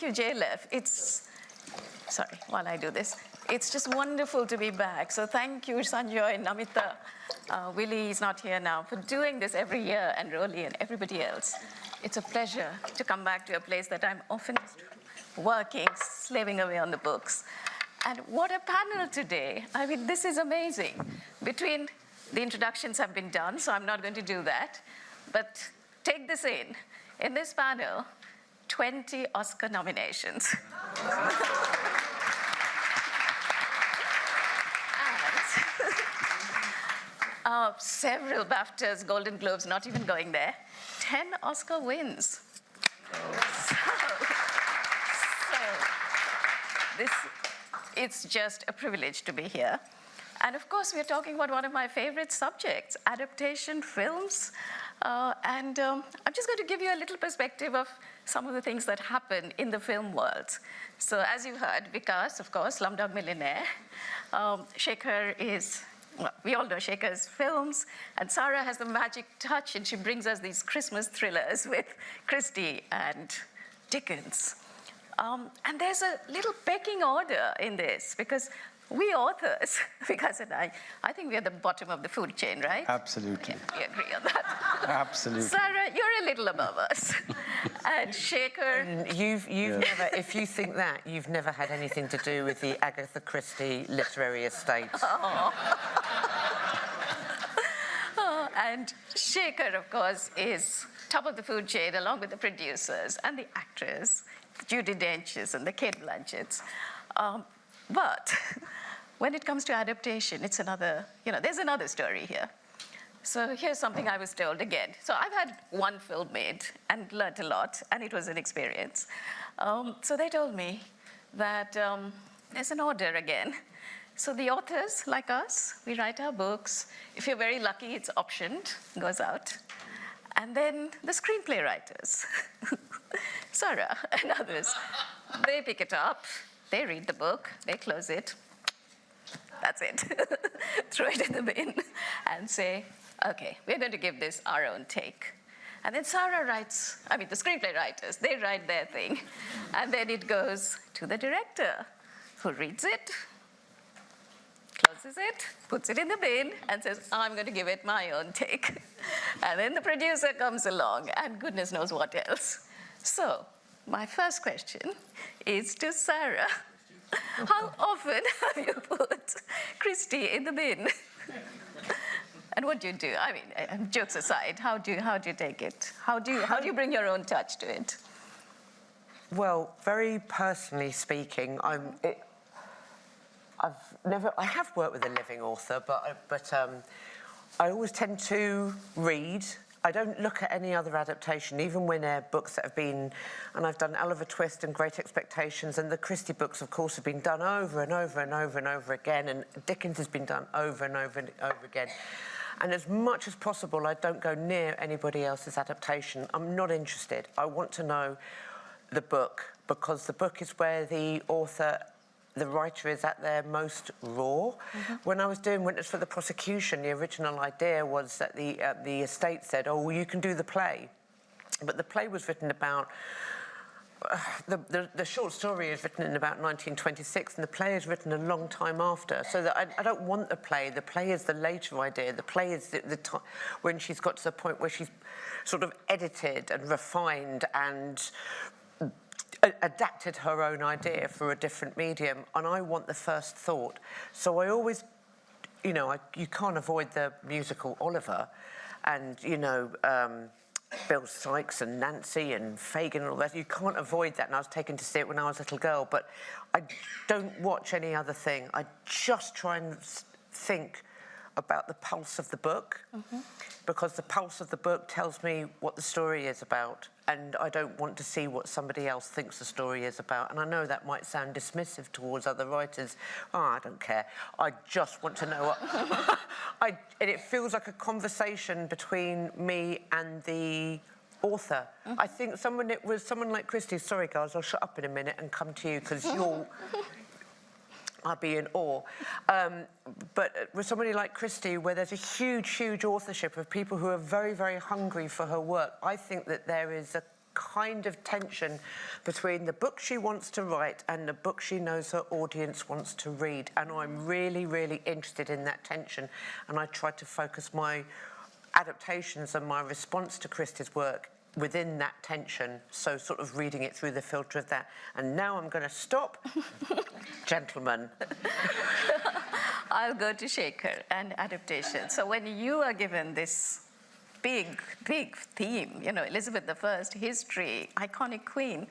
thank you, JLF. Sorry, while I do this, it's just wonderful to be back. So thank you, Sanjoy, Namita, Willie is not here now, for doing this every year, and Rolly and everybody else. It's a pleasure to come back to a place that I'm often working, slaving away on the books. And what a panel today. I mean, this is amazing. The introductions have been done, so I'm not going to do that. But take this in. In this panel, 20 Oscar nominations. And several BAFTAs, Golden Globes, not even going there. 10 Oscar wins. It's just a privilege to be here. And of course, we're talking about one of my favorite subjects, adaptation films. I'm just going to give you a little perspective of some of the things that happen in the film world. So as you heard, Vikas, of course, Slumdog Millionaire. Shekhar we all know Shekhar's films. And Sarah has the magic touch, and she brings us these Christmas thrillers with Christie and Dickens. And there's a little pecking order in this, because we authors, Vikas and I think we're at the bottom of the food chain, right? Absolutely. Yeah, we agree on that. Absolutely. Sarah, you're a little above us. And Shekhar... You've never, if you think that, you've never had anything to do with the Agatha Christie literary estate. And Shekhar, of course, is top of the food chain, along with the producers and the actors, the Judi Dench's and the Kate Blanchetts. But when it comes to adaptation, it's another, there's another story here. So here's something I was told again. So I've had one film made and learnt a lot, and it was an experience. So they told me that there's an order again. So the authors, like us, we write our books. If you're very lucky, it's optioned, goes out. And then the screenplay writers, Sarah and others, they pick it up, they read the book, they close it. That's it. Throw it in the bin and say, okay, we're going to give this our own take. And then Sarah the screenplay writers, they write their thing. And then it goes to the director, who reads it, closes it, puts it in the bin, and says, I'm going to give it my own take. And then the producer comes along, and goodness knows what else. So my first question is to Sarah. How often have you put Christie in the bin? And what do you do? I mean, jokes aside, how do you take it? How do you bring your own touch to it? Well, very personally speaking, I have worked with a living author, but I always tend to read. I don't look at any other adaptation, even when they're books that have been, and I've done Oliver Twist and Great Expectations, and the Christie books, of course, have been done over and over and over and over again, and Dickens has been done over and over and over again. And as much as possible, I don't go near anybody else's adaptation. I'm not interested. I want to know the book, because the book is where the writer is at their most raw. Mm-hmm. When I was doing Witness for the Prosecution, the original idea was that the estate said, oh, well, you can do the play. But the play was written about... The short story is written in about 1926, and the play is written a long time after. So that I don't want the play. The play is the later idea. The play is the time when she's got to the point where she's sort of edited and refined and adapted her own idea for a different medium, and I want the first thought. So I always, you can't avoid the musical Oliver, and, Bill Sykes and Nancy and Fagin and all that. You can't avoid that, and I was taken to see it when I was a little girl, but I don't watch any other thing. I just try and think about the pulse of the book, because the pulse of the book tells me what the story is about, and I don't want to see what somebody else thinks the story is about. And I know that might sound dismissive towards other writers. Oh, I don't care. I just want to know what... and it feels like a conversation between me and the author. I think someone like Christie... Sorry, guys, I'll shut up in a minute and come to you, because I'd be in awe. But with somebody like Christie, where there's a huge, huge authorship of people who are very, very hungry for her work, I think that there is a kind of tension between the book she wants to write and the book she knows her audience wants to read. And I'm really, really interested in that tension. And I try to focus my adaptations and my response to Christie's work within that tension, so sort of reading it through the filter of that. And now I'm going to stop. Gentlemen. I'll go to Shekhar and adaptation. So when you are given this big theme, you know, Elizabeth I, history, iconic queen,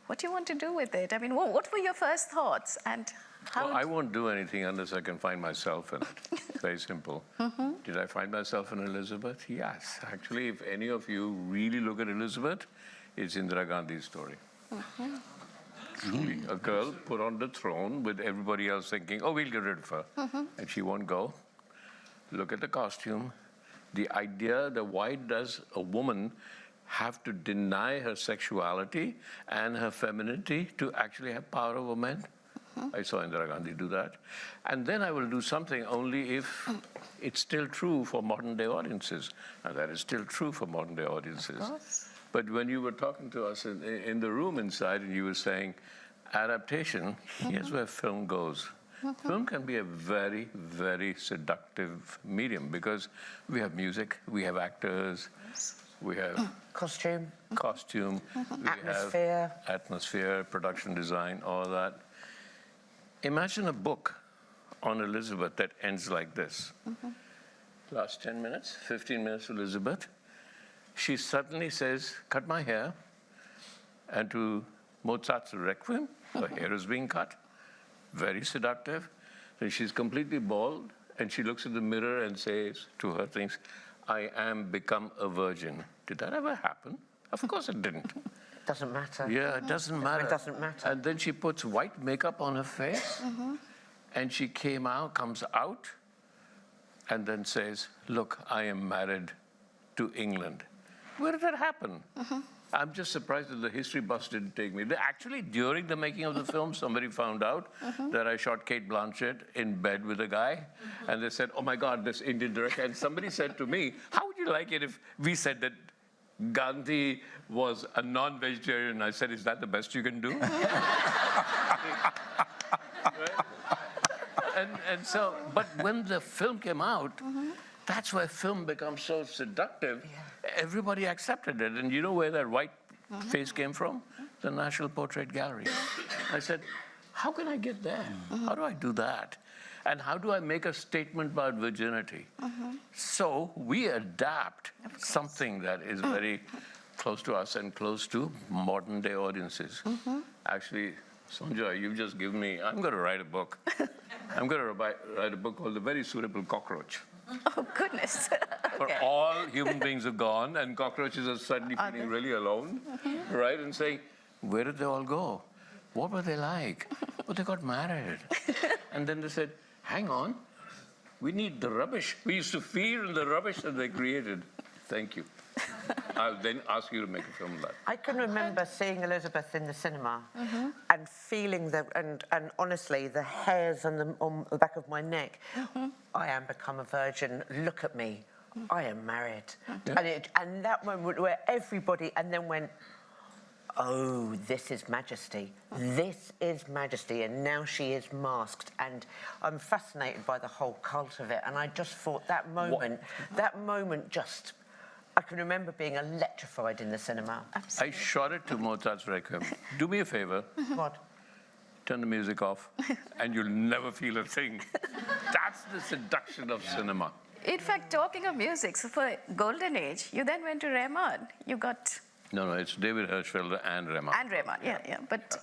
what do you want to do with it? I mean, what were your first thoughts? And how... Well, I won't do anything unless I can find myself in it. Very simple. Did I find myself in Elizabeth? Yes. Actually, if any of you really look at Elizabeth, it's Indira Gandhi's story. Truly, a girl put on the throne with everybody else thinking, oh, we'll get rid of her. And she won't go. Look at the costume. The idea that why does a woman have to deny her sexuality and her femininity to actually have power over men? I saw Indira Gandhi do that. And then I will do something only if it's still true for modern day audiences. And that is still true for modern day audiences. Of course. But when you were talking to us in the room inside and you were saying, adaptation, here's where film goes. Film can be a very, very seductive medium because we have music, we have actors, we have Costume. we Atmosphere. have atmosphere, production design, all that. Imagine a book on Elizabeth that ends like this. Last 10 minutes, 15 minutes, Elizabeth. She suddenly says, cut my hair. And to Mozart's Requiem, her hair is being cut. Very seductive. Then she's completely bald, and she looks in the mirror and says to her things, I am become a virgin. Did that ever happen? Of course it didn't. Doesn't matter. Yeah, it doesn't matter. It doesn't matter. And then she puts white makeup on her face, and she comes out, and then says, look, I am married to England. Where did that happen? I'm just surprised that the history bus didn't take me. Actually, during the making of the film, somebody found out that I shot Kate Blanchett in bed with a guy. And they said, oh my God, this Indian director. And somebody said to me, how would you like it if we said that Gandhi was a non-vegetarian? I said, is that the best you can do? Right? And so, but when the film came out, that's where film becomes so seductive. Everybody accepted it. And you know where that white face came from? The National Portrait Gallery. I said, how can I get there? How do I do that? And how do I make a statement about virginity? So we adapt something that is very close to us and close to modern day audiences. Actually, Sonja, you've just given me, I'm going to write a book. I'm going to write a book called The Very Suitable Cockroach. Oh, goodness. For all human beings are gone and cockroaches are suddenly feeling really alone, right? And saying, where did they all go? What were they like? Oh, they got married. And then they said, hang on, we need the rubbish. We used to feed in the rubbish that they created. Thank you. I'll then ask you to make a film of that. I can remember seeing Elizabeth in the cinema and feeling and honestly, the hairs on the back of my neck. I am become a virgin. Look at me. I am married. And that moment where everybody and then went, oh, this is majesty. This is majesty. And now she is masked. And I'm fascinated by the whole cult of it. And I just thought that moment just... I can remember being electrified in the cinema. I shot it to Mozart's Requiem. Do me a favor. What? Turn the music off, and you'll never feel a thing. That's the seduction of cinema. In fact, talking of music, so for Golden Age, you then went to Rahman. You got... No, it's David Hirschfelder and Rahman. And Rahman, yeah. But,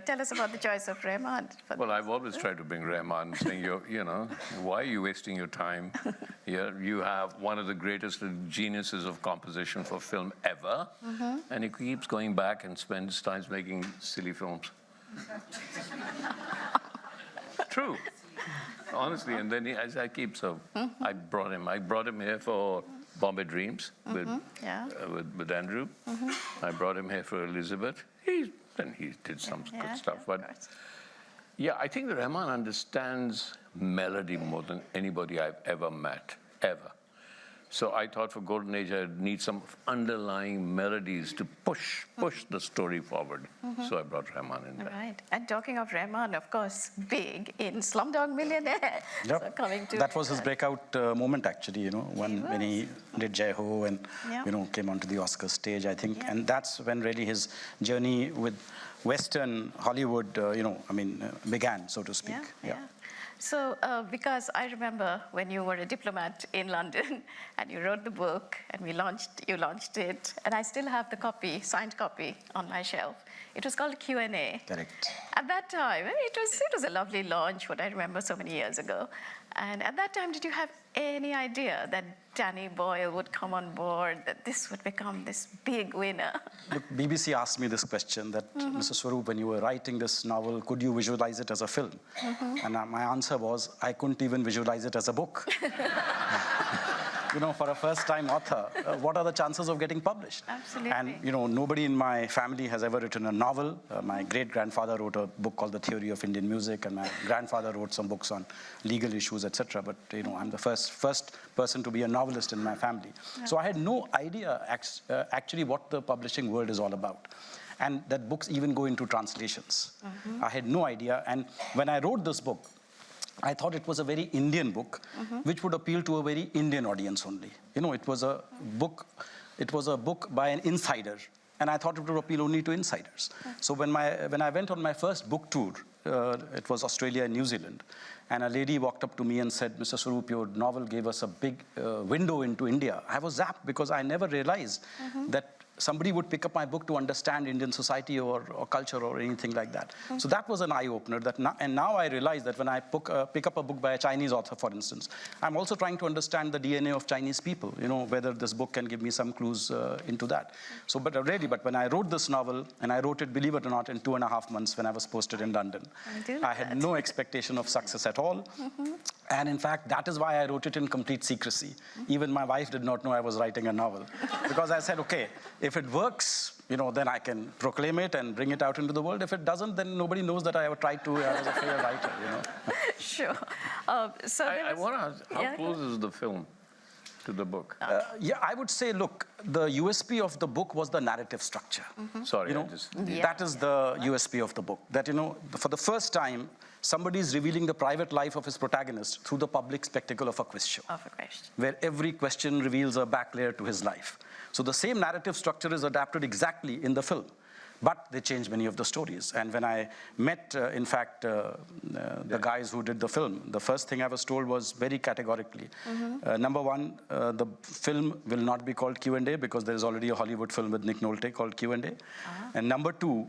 tell us about the choice of Rahman. Well, I've always tried to bring Rahman, saying, why are you wasting your time? You have one of the greatest geniuses of composition for film ever, and he keeps going back and spends time making silly films. True. Honestly, and then I keep so. I brought him here for Bombay Dreams with Andrew. I brought him here for Elizabeth. He did some good stuff. But yeah, I think that Rahman understands melody more than anybody I've ever met, ever. So I thought for Golden Age, I'd need some underlying melodies to push the story forward. So I brought Rahman in there. Right. And talking of Rahman, of course, big in Slumdog Millionaire. Yep. So coming to that was his breakout moment, actually, you know, when he did Jai Ho and, Yeah. you know, came onto the Oscar stage, I think. Yeah. And that's when really his journey with Western Hollywood, began, so to speak. Yeah. So, because I remember when you were a diplomat in London and you wrote the book and you launched it, and I still have the copy, signed copy on my shelf. It was called Q&A. Correct. At that time, it was a lovely launch, what I remember so many years ago. And at that time, did you have any idea that Danny Boyle would come on board, that this would become this big winner? Look, BBC asked me this question that, Mr. Swarup, when you were writing this novel, could you visualize it as a film? And my answer was, I couldn't even visualize it as a book. You know, for a first-time author, what are the chances of getting published? Absolutely. And, you know, nobody in my family has ever written a novel. My great-grandfather wrote a book called The Theory of Indian Music, and my grandfather wrote some books on legal issues, etc. But, you know, I'm the first person to be a novelist in my family. Yeah. So I had no idea, actually, what the publishing world is all about. And that books even go into translations. I had no idea. And when I wrote this book, I thought it was a very Indian book, which would appeal to a very Indian audience only. You know, it was a book by an insider, and I thought it would appeal only to insiders. So when I went on my first book tour, it was Australia and New Zealand, and a lady walked up to me and said, Mr. Swarup, your novel gave us a big window into India. I was zapped because I never realized that somebody would pick up my book to understand Indian society or culture or anything like that. So that was an eye-opener. And now I realize that when I pick up a book by a Chinese author, for instance, I'm also trying to understand the DNA of Chinese people, you know, whether this book can give me some clues into that. So, but when I wrote this novel, and I wrote it, believe it or not, in 2.5 months when I was posted in London, I had no expectation of success at all. And in fact, that is why I wrote it in complete secrecy. Even my wife did not know I was writing a novel. Because I said, okay, if it works, you know, then I can proclaim it and bring it out into the world. If it doesn't, then nobody knows that I ever tried to. I was a failed writer, you know. Sure. So I want to ask, how close is the film to the book? I would say, look, the USP of the book was the narrative structure. Sorry, you know, that is the USP of the book. That, you know, for the first time, somebody is revealing the private life of his protagonist through the public spectacle of a quiz show. Where every question reveals a back layer to his life. So the same narrative structure is adapted exactly in the film. But they changed many of the stories. And when I met, the guys who did the film, the first thing I was told was very categorically, number one, the film will not be called Q&A because there is already a Hollywood film with Nick Nolte called Q&A. And number two,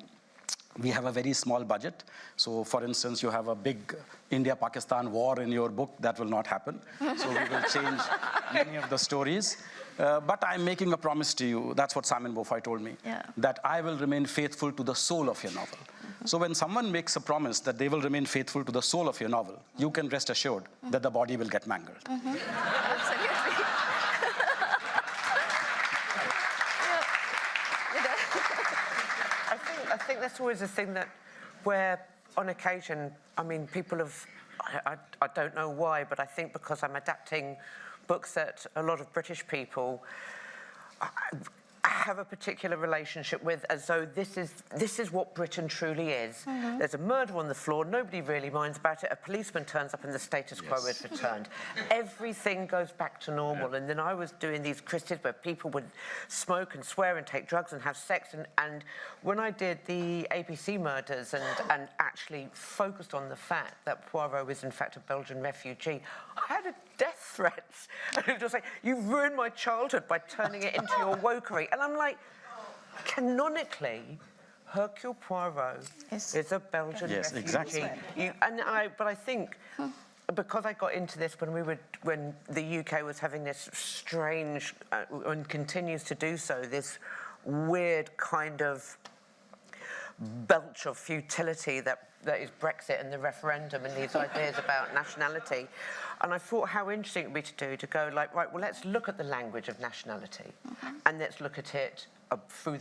we have a very small budget. So, for instance, you have a big India-Pakistan war in your book. That will not happen. So we will change many of the stories. But I'm making a promise to you. That's what Simon Beaufoy told me. That I will remain faithful to the soul of your novel. So when someone makes a promise that they will remain faithful to the soul of your novel, you can rest assured that the body will get mangled. Absolutely. I think that's always a thing that where, on occasion, I mean, people have, I don't know why, but I think because I'm adapting books that a lot of British people have a particular relationship with, as though this is what Britain truly is. There's a murder on the floor, nobody really minds about it, a policeman turns up and the status quo is returned. Everything goes back to normal. And then I was doing these Christies where people would smoke and swear and take drugs and have sex, and when I did the ABC murders and actually focused on the fact that Poirot is in fact a Belgian refugee, I had a death threats. And it was like, you've ruined my childhood by turning it into your wokery. And I'm like, canonically, Hercule Poirot is a Belgian refugee. Exactly. But I think because I got into this when the UK was having this strange and continues to do so, this weird kind of belch of futility that is Brexit and the referendum and these ideas about nationality. And I thought how interesting it would be to go like, right, well, let's look at the language of nationality and let's look at it through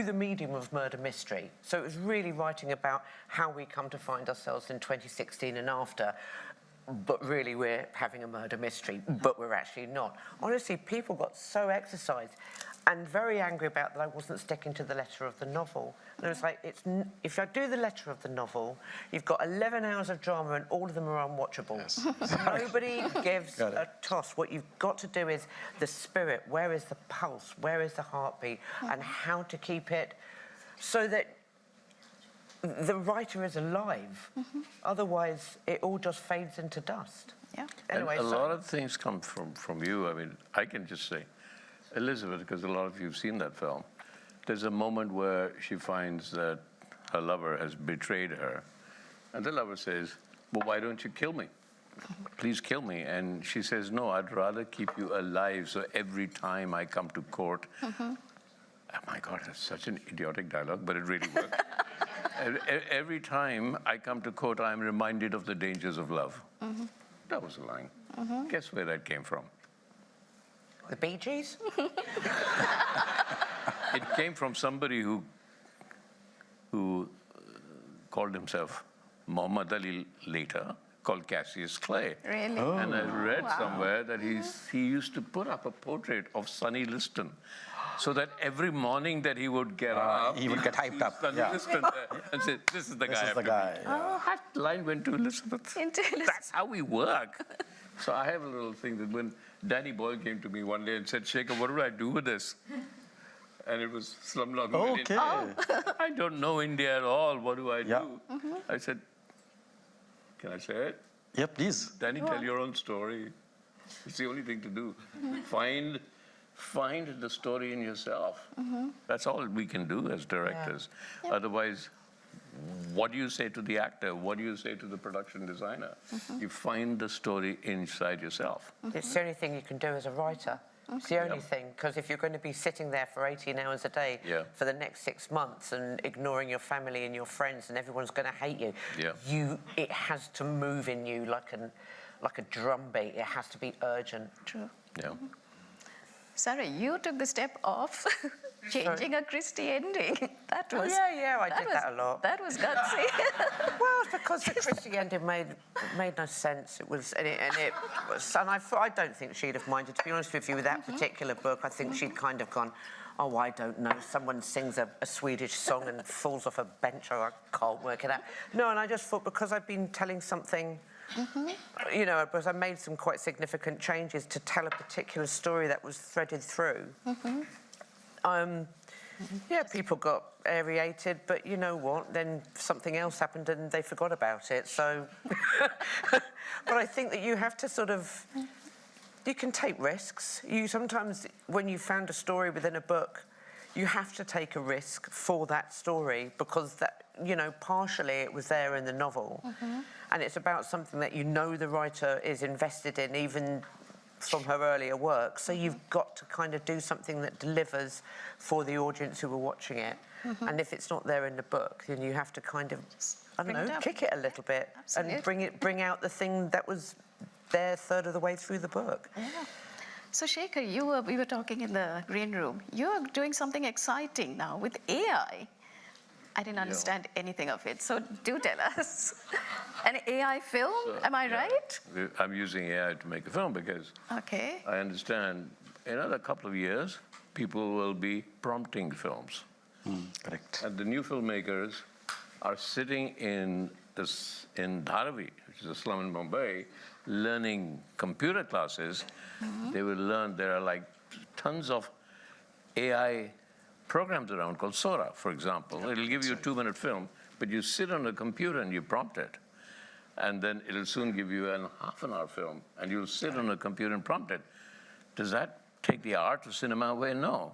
the medium of murder mystery. So it was really writing about how we come to find ourselves in 2016 and after, but really we're having a murder mystery, but we're actually not. Honestly, people got so exercised and very angry about that I wasn't sticking to the letter of the novel. And it was like, if I do the letter of the novel, you've got 11 hours of drama and all of them are unwatchable. Yes. Nobody gives a toss. What you've got to do is the spirit. Where is the pulse? Where is the heartbeat? And how to keep it so that the writer is alive. Otherwise, it all just fades into dust. Yeah. Anyway, and a lot of things come from you. I mean, I can just say, Elizabeth, because a lot of you have seen that film, there's a moment where she finds that her lover has betrayed her. And the lover says, well, why don't you kill me? Please kill me. And she says, no, I'd rather keep you alive, so every time I come to court... Oh, my God, that's such an idiotic dialogue, but it really works. Every time I come to court, I'm reminded of the dangers of love. That was a line. Guess where that came from? the Bee Gees? It came from somebody who called himself Muhammad Ali later, called Cassius Clay. Really? Oh. And I read somewhere that he used to put up a portrait of Sonny Liston, so that every morning that he would get up, he would get hyped up. Sonny Yeah. Liston and say, "This is the guy." This I is have the to guy. meet." Yeah. Oh, that line went to Elizabeth. That's how we work. So I have a little thing that when Danny Boyle came to me one day and said, "Shekhar, what do I do with this?" And it was Slumdog Millionaire. Okay. I don't know India at all. What do I Yeah. do? I said, "Can I say it? Yeah, please. Danny, tell your own story. It's the only thing to do. Find the story in yourself. That's all we can do as directors. Otherwise, what do you say to the actor? What do you say to the production designer? You find the story inside yourself. It's the only thing you can do as a writer. It's the only thing, because if you're going to be sitting there for 18 hours a day for the next 6 months and ignoring your family and your friends and everyone's going to hate you, it has to move in you like a drumbeat. It has to be urgent. True. Yeah. Sarah, you took the step of changing a Christie ending. That was I did that a lot. That was gutsy. Well, it's because the Christie ending made no sense. It was, and I don't think she'd have minded. To be honest with you, with that particular book, I think she'd kind of gone, oh, I don't know, someone sings a Swedish song and falls off a bench, or I can't work it out. No, and I just thought because I've been telling something, you know, because I made some quite significant changes to tell a particular story that was threaded through. People got aerated, but you know what? Then something else happened and they forgot about it. So, but I think that you have to sort of, you can take risks. You sometimes, when you found a story within a book, you have to take a risk for that story because that, you know, partially it was there in the novel, and it's about something that you know the writer is invested in, even from her earlier work. So you've got to kind of do something that delivers for the audience who are watching it. And if it's not there in the book, then you have to kind of, I don't know, kick it a little bit and bring out the thing that was there a third of the way through the book. Yeah. So Shekhar, we were talking in the green room. You're doing something exciting now with AI. I didn't understand anything of it, so do tell us. An AI film, am I right? I'm using AI to make a film because I understand in another couple of years, people will be prompting films. Correct. And the new filmmakers are sitting in Dharavi, which is a slum in Mumbai, learning computer classes. They will learn, there are like tons of AI programs around called Sora, for example. It'll give you a 2-minute film, but you sit on a computer and you prompt it. And then it'll soon give you a half-an-hour film, and you'll sit on a computer and prompt it. Does that take the art of cinema away? No.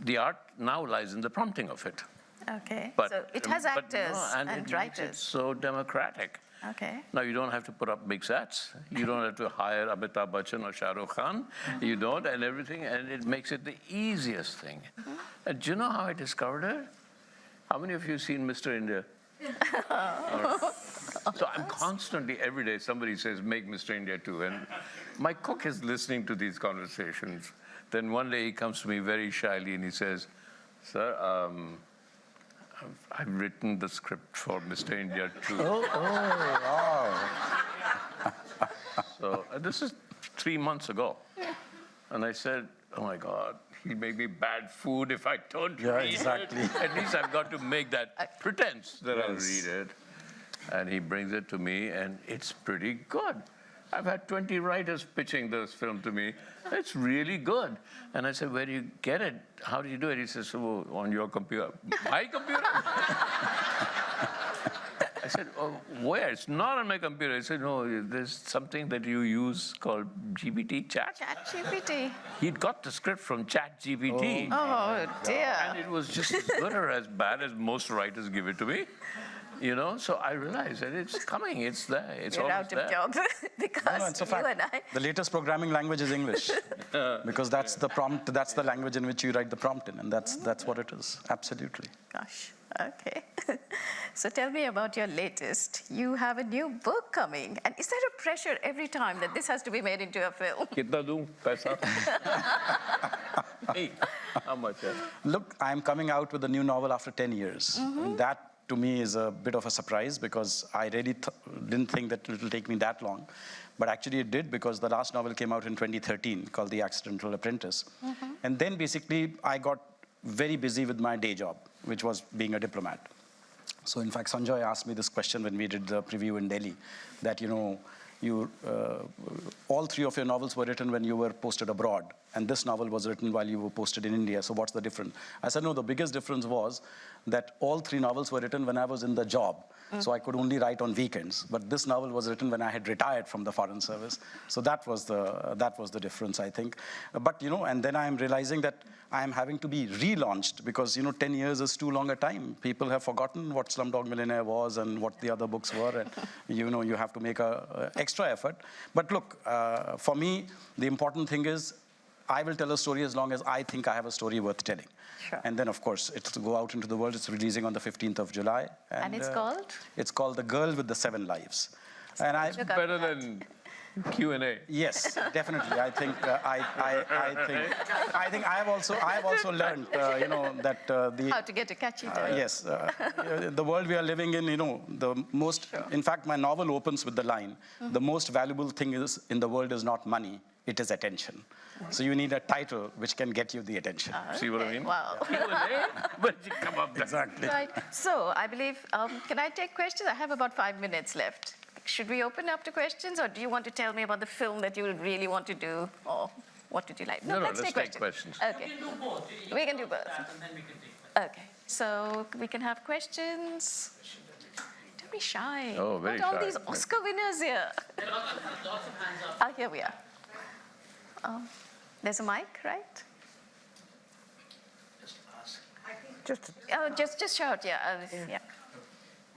The art now lies in the prompting of it. Okay, But, so it has actors and and it writers. makes it so democratic. Okay. Now, you don't have to put up big sets. You don't have to hire Amitabh Bachchan or Shah Rukh Khan. You don't, and everything, and it makes it the easiest thing. And do you know how I discovered it? How many of you have seen Mr. India? So I'm constantly, every day, somebody says, make Mr. India 2. And my cook is listening to these conversations. Then one day he comes to me very shyly and he says, sir, I've written the script for Mr. India 2. Wow. So this is 3 months ago. And I said, oh my God, he'll make me bad food if I don't read exactly. it. At least I've got to make that pretense that I'll Yes. read it. And he brings it to me, and it's pretty good. I've had 20 writers pitching this film to me. It's really good. And I said, where do you get it? How do you do it? He says, oh, on your computer. My computer? I said, oh, where? It's not on my computer. He said, no, there's something that you use called GPT chat. ChatGPT. He'd got the script from ChatGPT. Oh, dear. And it was just as good or as bad as most writers give it to me. You know, so I realized that it's coming, it's there, it's You're always out there. of jobs because No, it's a you fact. and I. The latest programming language is English, because that's the prompt, that's the language in which you write the prompt in, and that's what it is, absolutely. Gosh, okay. So tell me about your latest. You have a new book coming, and is there a pressure every time that this has to be made into a film? Kitna do paisa? Hey, how much? Look, I'm coming out with a new novel after 10 years. And that, to me, is a bit of a surprise, because I really didn't think that it will take me that long. But actually it did, because the last novel came out in 2013 called The Accidental Apprentice. And then basically I got very busy with my day job, which was being a diplomat. So in fact, Sanjoy asked me this question when we did the preview in Delhi, that, you know, all three of your novels were written when you were posted abroad, and this novel was written while you were posted in India, so what's the difference? I said, no, the biggest difference was that all three novels were written when I was in the job, so I could only write on weekends, but this novel was written when I had retired from the Foreign Service, so that was the difference, I think. But, you know, and then I'm realizing that I am having to be relaunched, because, you know, 10 years is too long a time. People have forgotten what Slumdog Millionaire was and what the other books were, and, you know, you have to make a extra effort. But look, for me, the important thing is I will tell a story as long as I think I have a story worth telling. Sure. And then, of course, it'll go out into the world. It's releasing on the 15th of July. And it's called? It's called The Girl with the Seven Lives. And I, Better than Q&A. yes, definitely. I think I have also learned, you know, that the How to get a catchy title. yes, the world we are living in, you know, the most. In fact, my novel opens with the line: "The most valuable thing in the world is not money; it is attention." So you need a title which can get you the attention. See what I mean? Wow. Q&A? Where'd you come up with that? Exactly. Right. So I believe, can I take questions? I have about 5 minutes left. Should we open up to questions, or do you want to tell me about the film that you really want to do, or what did you like? No, let's take questions. Okay. We can do both. We can do both. And then we can take questions. Okay. So we can have questions. Don't be shy. Oh, very We've got all shy. these Oscar winners here. There are lots of hands up. Here we are. There's a mic, right? Just ask. Just shout, yeah. Yeah.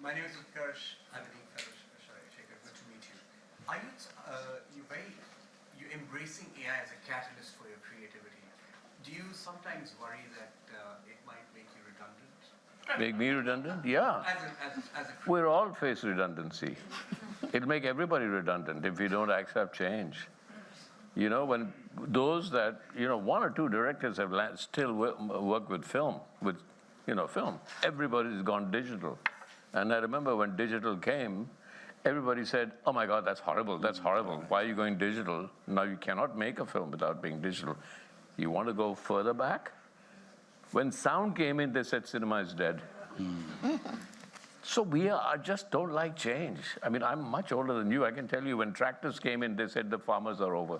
My name is Vikas. I'm a dean fellow. Sorry, Shekhar. Good to meet you. Are you embracing AI as a catalyst for your creativity? Do you sometimes worry that it might make you redundant? Make me redundant? Yeah. As a We're all face redundancy. It'll make everybody redundant if we don't accept change. You know, when those that, you know, one or two directors have still work with film, film. Everybody's gone digital. And I remember when digital came, everybody said, oh my God, that's horrible, that's horrible. Why are you going digital? Now you cannot make a film without being digital. You want to go further back? When sound came in, they said cinema is dead. So I just don't like change. I mean, I'm much older than you. I can tell you when tractors came in, they said the farmers are over.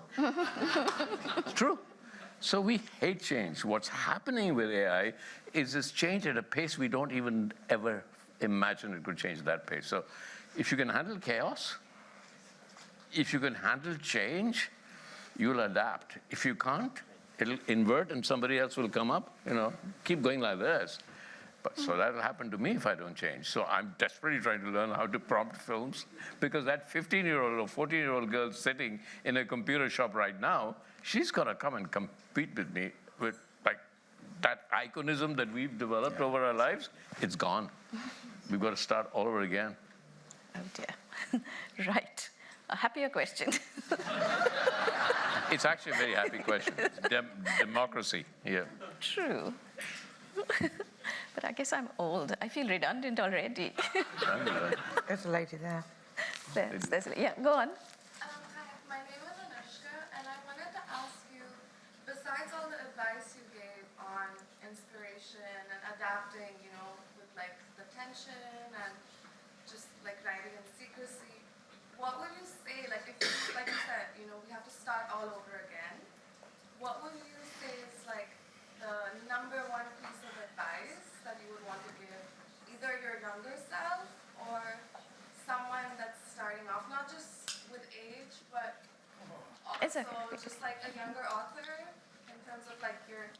It's true. So we hate change. What's happening with AI is this change at a pace we don't even ever imagine it could change that pace. So if you can handle chaos, if you can handle change, you'll adapt. If you can't, it'll invert and somebody else will come up, you know, keep going like this. So that'll happen to me if I don't change. So I'm desperately trying to learn how to prompt films, because that 15-year-old or 14-year-old girl sitting in a computer shop right now, she's got to come and compete with me with like that iconism that we've developed over our lives. It's gone. We've got to start all over again. Oh dear. Right. A happier question. It's actually a very happy question. Democracy here. True. But I guess I'm old. I feel redundant already. There's a lady there. Yeah, go on. Hi, my situation and adapting, you know, with like the tension and just like writing in secrecy, what would you say, like if, like you said, you know, we have to start all over again, what would you say is like the number one piece of advice that you would want to give either your younger self or someone that's starting off, not just with age, but It's also okay. just like a younger author in terms of like your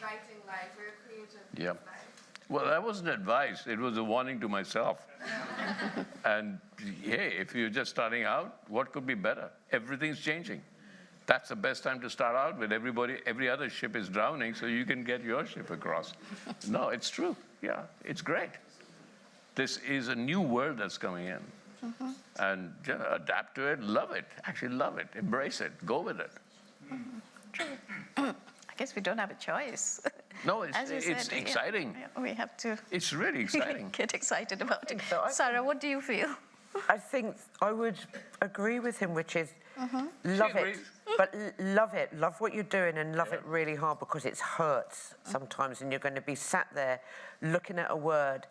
writing life or your creative Yep. life? Well, that wasn't advice. It was a warning to myself. And hey, if you're just starting out, what could be better? Everything's changing. That's the best time to start out with. Every other ship is drowning, so you can get your ship across. No, it's true. Yeah, it's great. This is a new world that's coming in. And adapt to it, love it. Actually love it, embrace it, go with it. I guess we don't have a choice. No, As you it's said, yeah, exciting. yeah, we have to It's really exciting. get excited about it. so. Sarah, what do you feel? I think I would agree with him, which is love She it, agrees. but love it, love what you're doing, and love it really hard because it hurts sometimes, and you're going to be sat there looking at a word,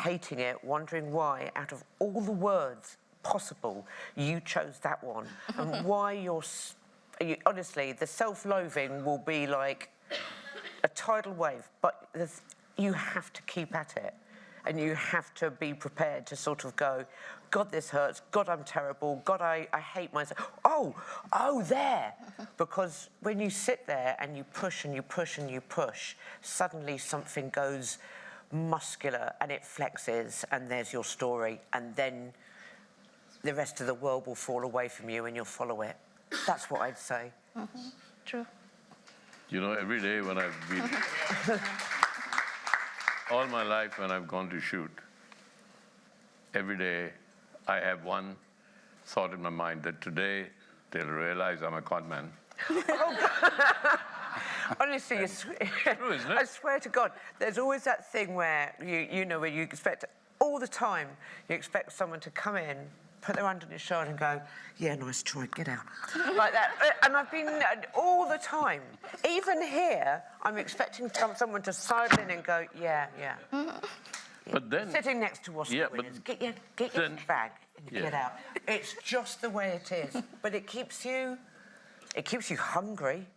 hating it, wondering why, out of all the words possible, you chose that one, and why honestly, the self-loathing will be like a tidal wave, but you have to keep at it. And you have to be prepared to sort of go, God, this hurts. God, I'm terrible. God, I hate myself. Oh, there. Because when you sit there and you push and you push and you push, suddenly something goes muscular and it flexes and there's your story. And then the rest of the world will fall away from you and you'll follow it. That's what I'd say. True. You know, every day when I've been, all my life when I've gone to shoot, every day I have one thought in my mind that today they'll realize I'm a con man. Honestly, True, isn't it? I swear to God, there's always that thing where you know, where you expect all the time, you expect someone to come in, put their hand on your shoulder and go, yeah, nice try, get out. Like that. And I've been all the time. Even here, I'm expecting someone to sidle in and go, yeah. But then, Sitting next to Oscar Yeah, but Williams, get your then- bag and Yeah. get out. It's just the way it is. But it keeps you hungry.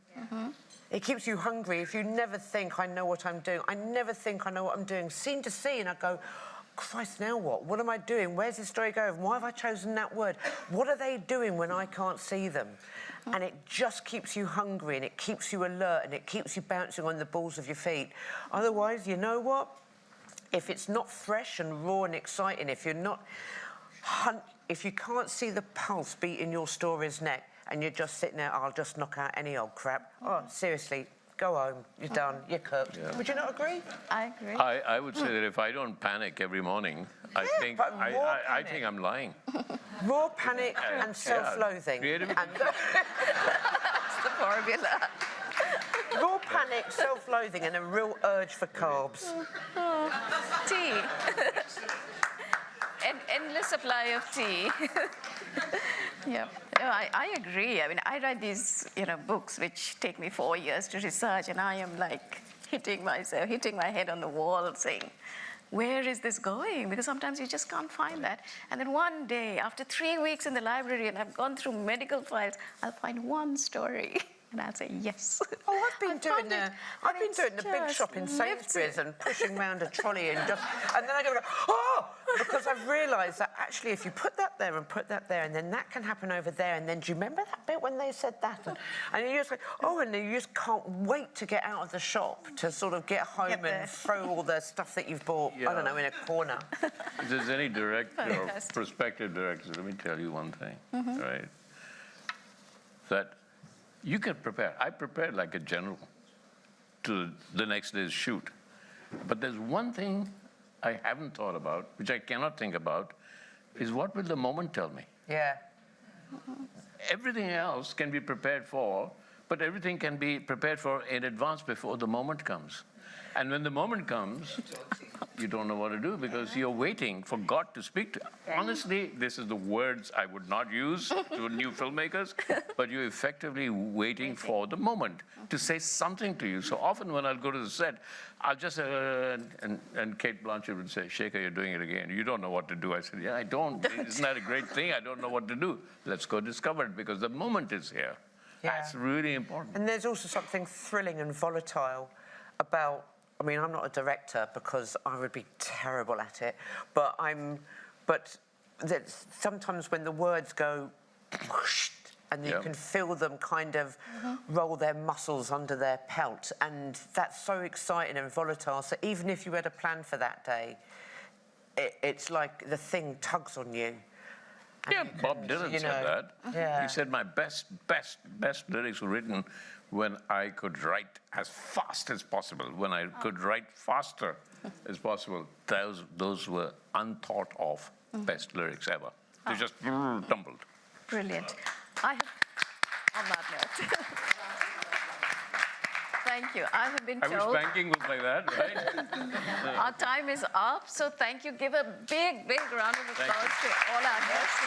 It keeps you hungry if you never think, I know what I'm doing. I never think I know what I'm doing. Scene to scene, I go, Christ, now what? What am I doing? Where's this story going? Why have I chosen that word? What are they doing when I can't see them? And it just keeps you hungry and it keeps you alert and it keeps you bouncing on the balls of your feet. Otherwise, you know what? If it's not fresh and raw and exciting, if you can't see the pulse beat in your story's neck and you're just sitting there, I'll just knock out any old crap. Oh, seriously, go home, you're done, you're cooked. Yeah. Would you not agree? I agree. I would say that if I don't panic every morning, I think but raw I panic. think I'm lying. Raw panic and self-loathing. Creativity. And That's the formula. raw panic, self-loathing, and a real urge for carbs. Tea. An endless supply of tea. Yeah, no, I agree. I mean, I write these, books which take me 4 years to research, and I am like hitting my head on the wall, saying, where is this going? Because sometimes you just can't find that. And then one day, after 3 weeks in the library, and I've gone through medical files, I'll find one story. And I'll say, yes. Oh, I've been doing the the big shop in Sainsbury's and pushing around a trolley and then I go, oh! Because I've realised that actually if you put that there and then that can happen over there and then do you remember that bit when they said that? And you're just like, and then you just can't wait to get out of the shop to sort of get home there. and throw all the stuff that you've bought, I don't know, in a corner. If there's any director or Fantastic. prospective director, let me tell you one thing, right? That you can prepare. I prepared like a general to the next day's shoot. But there's one thing I haven't thought about, which I cannot think about, is what will the moment tell me? Yeah. Everything else can be prepared for, but everything can be prepared for in advance before the moment comes. And when the moment comes, you don't know what to do because you're waiting for God to speak to you. Honestly, this is the words I would not use to new filmmakers, but you're effectively waiting for the moment to say something to you. So often when I'll go to the set, I'll just, and Kate Blanchett would say, Shekhar, you're doing it again. You don't know what to do. I said, yeah, I don't. Isn't that a great thing? I don't know what to do. Let's go discover it because the moment is here. Yeah. That's really important. And there's also something thrilling and volatile about, I mean, I'm not a director because I would be terrible at it, but sometimes when the words go whoosh, and you can feel them kind of roll their muscles under their pelt, and that's so exciting and volatile. So even if you had a plan for that day, it's like the thing tugs on you. Yeah, Bob Dylan said that. Yeah. He said my best lyrics were written when I could write as fast as possible, when I could write faster as possible. Those were unthought of best lyrics ever. They just tumbled. Brilliant. On that note. Thank you. I have been I wish told banking was like that, right? our time is up, so thank you. Give a big round of applause to all our guests.